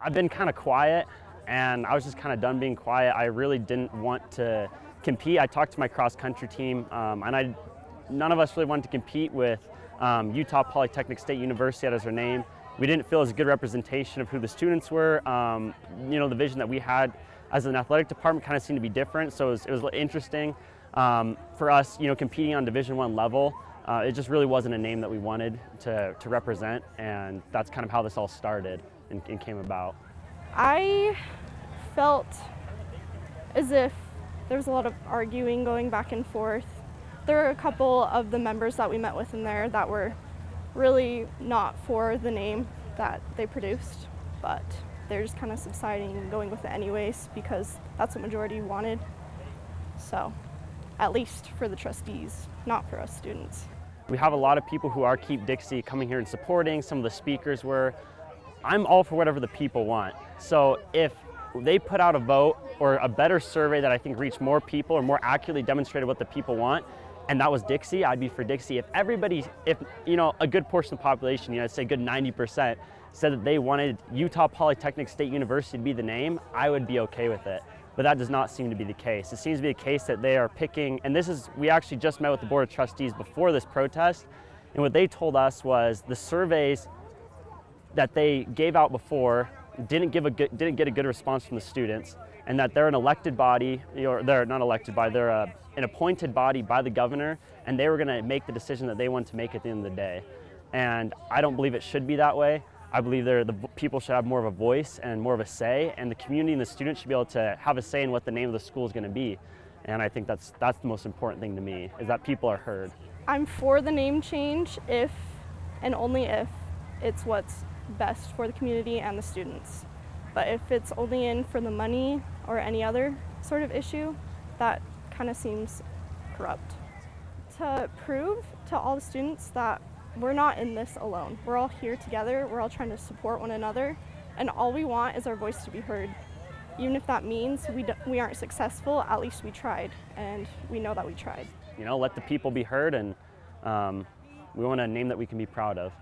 I've been kind of quiet, and I was just kind of done being quiet. I really didn't want to compete. I talked to my cross-country team, and none of us really wanted to compete with Utah Polytechnic State University as our name. We didn't feel as a good representation of who the students were. The vision that we had as an athletic department kind of seemed to be different, so it was interesting for us, competing on Division I level. It just really wasn't a name that we wanted to represent, and that's kind of how this all started and came about. I felt as if there was a lot of arguing going back and forth. There were a couple of the members that we met with in there that were really not for the name that they produced, but they're just kind of subsiding and going with it anyways because that's what majority wanted. So, at least for the trustees, not for us students. We have a lot of people who are Keep Dixie coming here and supporting. Some of the speakers were. I'm all for whatever the people want. So if they put out a vote or a better survey that I think reached more people or more accurately demonstrated what the people want, and that was Dixie, I'd be for Dixie. If a good portion of the population, I'd say a good 90%, said that they wanted Utah Polytechnic State University to be the name, I would be okay with it. But that does not seem to be the case. It seems to be the case that they are picking, and we actually just met with the Board of Trustees before this protest, and what they told us was the surveys that they gave out before didn't get a good response from the students, and that they're an elected body, or they're not elected body, they're an appointed body by the governor, and they were going to make the decision that they wanted to make at the end of the day. And I don't believe it should be that way. I believe the people should have more of a voice and more of a say, and the community and the students should be able to have a say in what the name of the school is going to be. And I think that's the most important thing to me, is that people are heard. I'm for the name change if and only if it's what's best for the community and the students. But if it's only in for the money or any other sort of issue, that kind of seems corrupt. To prove to all the students that we're not in this alone. We're all here together, we're all trying to support one another, and all we want is our voice to be heard. Even if that means we aren't successful, at least we tried, and we know that we tried. Let the people be heard, and we want a name that we can be proud of.